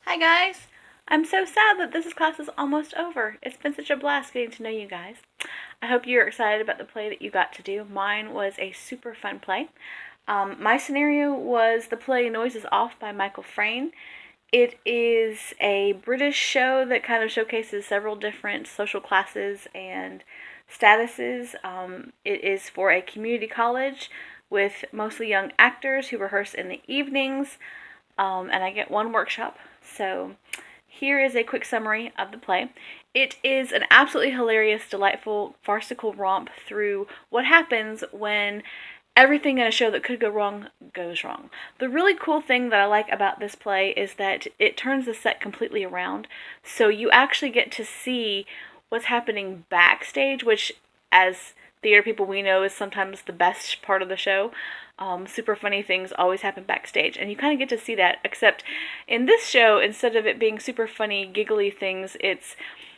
Hi guys! I'm so sad that this class is almost over. It's been such a blast getting to know you guys. I hope you're excited about the play that you got to do. Mine was a super fun play. My scenario was the play Noises Off by Michael Frayn. It is a British show that kind of showcases several different social classes and statuses. It is for a community college with mostly young actors who rehearse in the evenings, and I get one workshop. So here is a quick summary of the play. It is an absolutely hilarious, delightful, farcical romp through what happens when everything in a show that could go wrong goes wrong. The really cool thing that I like about this play is that it turns the set completely around, so you actually get to see what's happening backstage, which, as theater people, we know is sometimes the best part of the show. Super funny things always happen backstage, and you kind of get to see that, except in this show, instead of it being super funny, giggly things, it's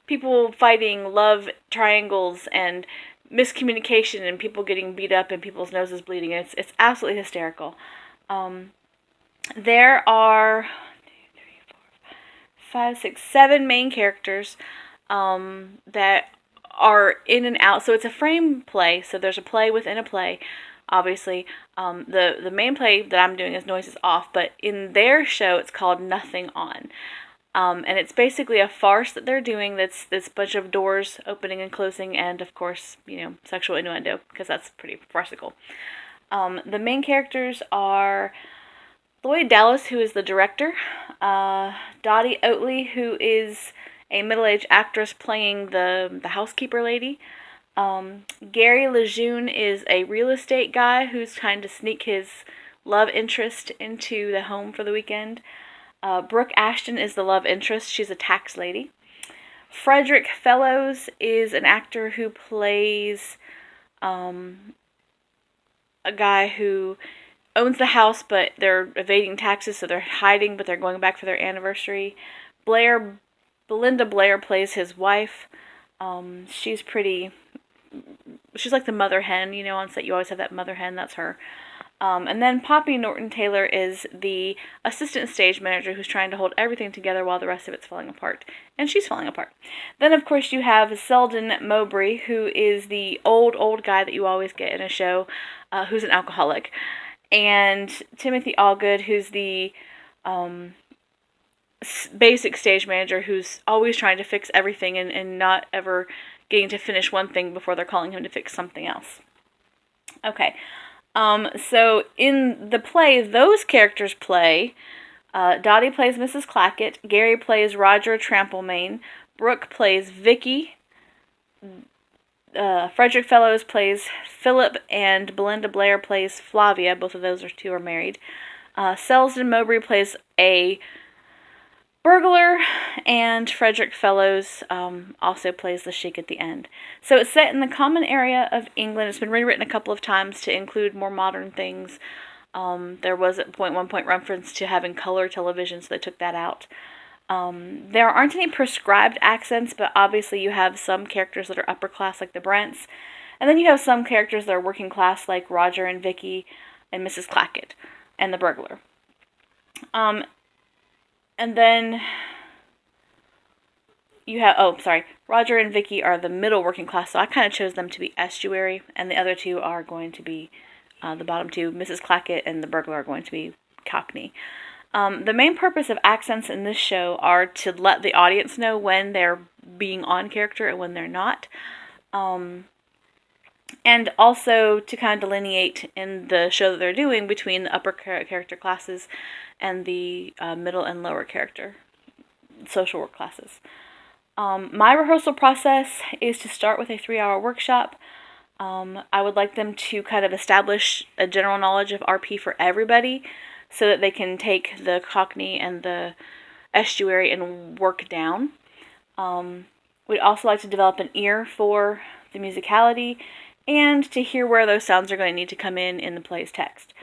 people fighting love triangles and miscommunication and people getting beat up and people's noses bleeding. It's absolutely hysterical. There are 5, 6, 7 main characters that are in and out. So it's a frame play. So there's a play within a play. Obviously, the main play that I'm doing is Noises Off, but in their show it's called Nothing On. And it's basically a farce that they're doing that's this bunch of doors opening and closing, and of course, sexual innuendo, because that's pretty farcical. The main characters are Lloyd Dallas, who is the director, Dottie Oatley, who is a middle-aged actress playing the housekeeper lady. Gary Lejeune is a real estate guy who's trying to sneak his love interest into the home for the weekend. Brooke Ashton is the love interest. She's a tax lady. Frederick Fellows is an actor who plays a guy who owns the house, but they're evading taxes, so they're hiding, but they're going back for their anniversary. Belinda Blair plays his wife. She's like the mother hen, on set you always have that mother hen, that's her. And then Poppy Norton-Taylor is the assistant stage manager who's trying to hold everything together while the rest of it's falling apart. And she's falling apart. Then, of course, you have Selden Mowbray, who is the old guy that you always get in a show, who's an alcoholic. And Timothy Allgood, who's the basic stage manager who's always trying to fix everything and not ever getting to finish one thing before they're calling him to fix something else. Okay. So in the play, those characters play, Dottie plays Mrs. Clackett, Gary plays Roger Tramplemain, Brooke plays Vicky, Frederick Fellows plays Philip, and Belinda Blair plays Flavia. Both of those two are married. Selden Mowbray plays a burglar, and Frederick Fellows also plays the sheik at the end. So it's set in the common area of England. It's been rewritten a couple of times to include more modern things. There was at one point reference to having color television, so they took that out. There aren't any prescribed accents, but obviously you have some characters that are upper class, like the Brents, and then you have some characters that are working class, like Roger and Vicky and Mrs. Clackett and the burglar. And then you have, Roger and Vicky are the middle working class, so I kind of chose them to be estuary, and the other two are going to be, the bottom two, Mrs. Clackett and the burglar, are going to be Cockney. The main purpose of accents in this show are to let the audience know when they're being on character and when they're not. And also to kind of delineate in the show that they're doing between the upper character classes and the middle and lower character social work classes. My rehearsal process is to start with a 3-hour workshop. I would like them to kind of establish a general knowledge of RP for everybody so that they can take the Cockney and the estuary and work down. We'd also like to develop an ear for the musicality and to hear where those sounds are going to need to come in the play's text.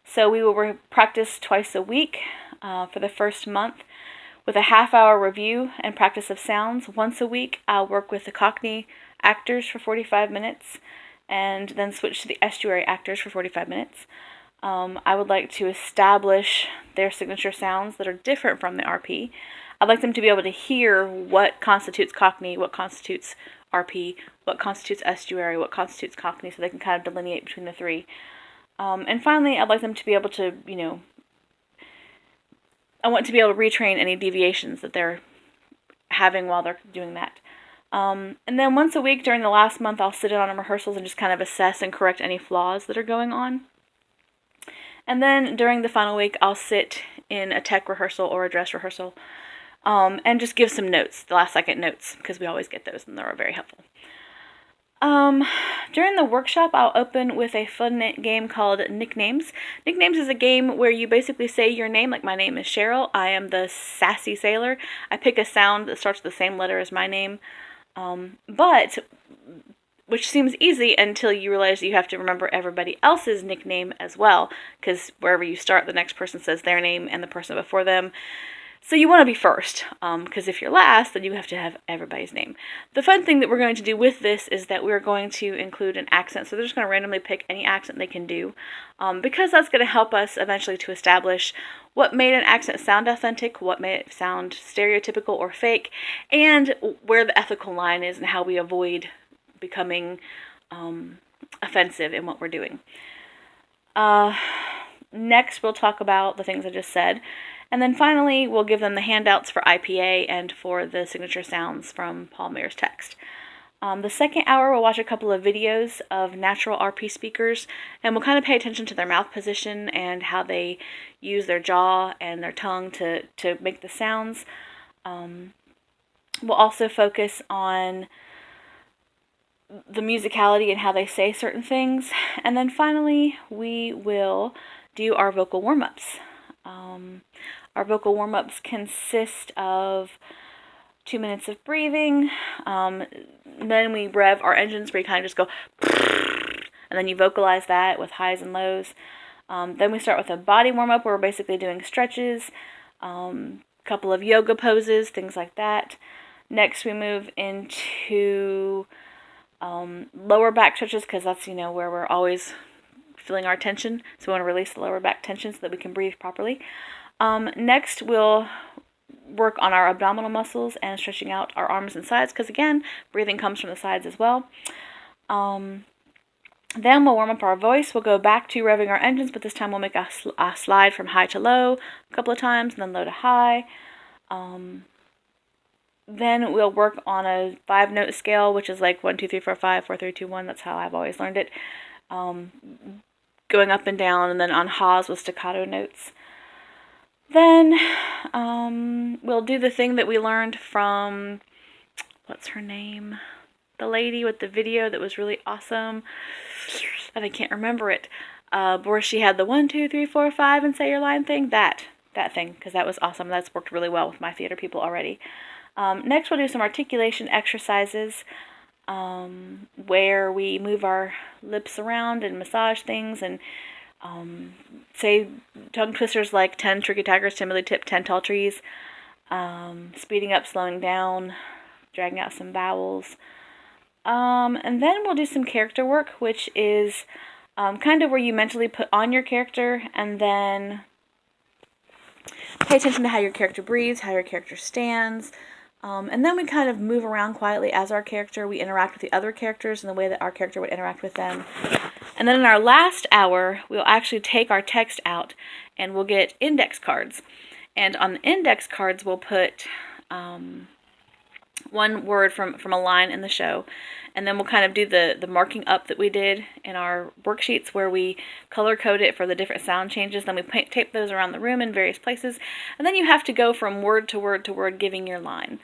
So we will practice twice a week for the first month with a half-hour review and practice of sounds. Once a week, I'll work with the Cockney actors for 45 minutes and then switch to the estuary actors for 45 minutes. I would like to establish their signature sounds that are different from the RP. I'd like them to be able to hear what constitutes Cockney, what constitutes RP, what constitutes estuary, what constitutes Cockney, so they can kind of delineate between the three. And finally, I'd like them to be able to, I want to be able to retrain any deviations that they're having while they're doing that. And then once a week during the last month, I'll sit in on rehearsals and just kind of assess and correct any flaws that are going on. And then during the final week, I'll sit in a tech rehearsal or a dress rehearsal and just give some notes, the last second notes, because we always get those and they're very helpful. During the workshop, I'll open with a fun game called Nicknames. Nicknames is a game where you basically say your name, like my name is Cheryl, I am the sassy sailor. I pick a sound that starts with the same letter as my name, which seems easy until you realize you have to remember everybody else's nickname as well, because wherever you start, the next person says their name and the person before them. So you want to be first, because if you're last, then you have to have everybody's name. The fun thing that we're going to do with this is that we're going to include an accent, so they're just going to randomly pick any accent they can do, because that's going to help us eventually to establish what made an accent sound authentic, what made it sound stereotypical or fake, and where the ethical line is and how we avoid becoming offensive in what we're doing. Next, we'll talk about the things I just said. And then finally, we'll give them the handouts for IPA and for the signature sounds from Paul Mayer's text. The second hour, we'll watch a couple of videos of natural RP speakers, and we'll kind of pay attention to their mouth position and how they use their jaw and their tongue to make the sounds. We'll also focus on the musicality and how they say certain things. And then finally, we will do our vocal warm-ups. Our vocal warm-ups consist of 2 minutes of breathing, then we rev our engines where you kind of just go, and then you vocalize that with highs and lows. Then we start with a body warm-up where we're basically doing stretches, a couple of yoga poses, things like that. Next we move into lower back stretches, because that's, where we're always feeling our tension, so we want to release the lower back tension so that we can breathe properly. Next, we'll work on our abdominal muscles and stretching out our arms and sides, because again, breathing comes from the sides as well. Then we'll warm up our voice. We'll go back to revving our engines, but this time we'll make a slide from high to low a couple of times, and then low to high. Then we'll work on a 5-note scale, which is like 1, 2, 3, 4, 5, 4, 3, 2, 1. That's how I've always learned it. Going up and down, and then on ha's with staccato notes. Then we'll do the thing that we learned from, what's her name? The lady with the video that was really awesome. And I can't remember it. Where she had the 1, 2, 3, 4, 5 and say your line thing. That thing, because that was awesome. That's worked really well with my theater people already. Next we'll do some articulation exercises, where we move our lips around and massage things and say tongue twisters like 10 tricky tigers, 10 Billy Tip, 10 tall trees, speeding up, slowing down, dragging out some vowels. And then we'll do some character work, which is kind of where you mentally put on your character and then pay attention to how your character breathes, how your character stands. And then we kind of move around quietly as our character. We interact with the other characters in the way that our character would interact with them. And then in our last hour, we'll actually take our text out and we'll get index cards. And on the index cards, we'll put one word from a line in the show. And then we'll kind of do the marking up that we did in our worksheets where we color code it for the different sound changes. Then we tape those around the room in various places. And then you have to go from word to word to word giving your line.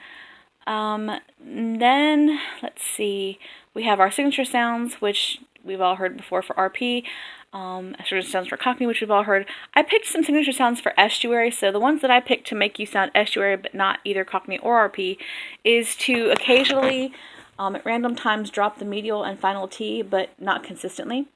Then, let's see, we have our signature sounds, which we've all heard before for RP. Signature sounds for Cockney, which we've all heard. I picked some signature sounds for estuary, so the ones that I picked to make you sound estuary but not either Cockney or RP is to occasionally, at random times, drop the medial and final T, but not consistently.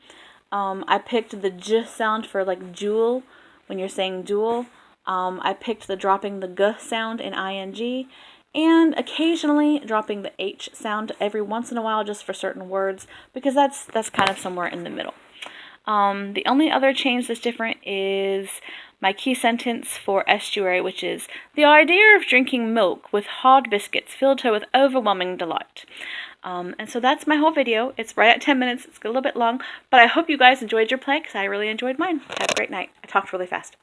I picked the J sound for like jewel, when you're saying duel. I picked the dropping the G sound in ing, and occasionally dropping the H sound every once in a while just for certain words, because that's kind of somewhere in the middle. The only other change that's different is my key sentence for estuary, which is, "The idea of drinking milk with hard biscuits filled her with overwhelming delight." And so that's my whole video. It's right at 10 minutes. It's a little bit long, but I hope you guys enjoyed your play because I really enjoyed mine. Have a great night. I talked really fast.